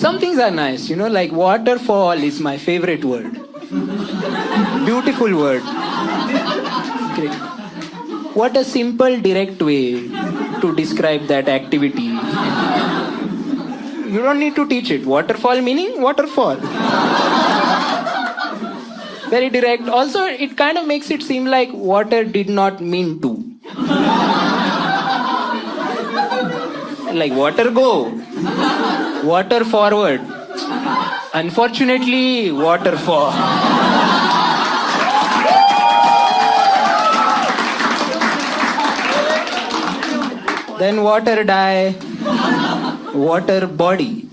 Some things are nice, like waterfall is my favorite word. Beautiful word. Great. What a simple, direct way to describe that activity. You don't need to teach it. Waterfall meaning waterfall. Very direct. Also, it kind of makes it seem like water did not mean to. Like water go, water forward. Unfortunately, waterfall. Then water die, water body.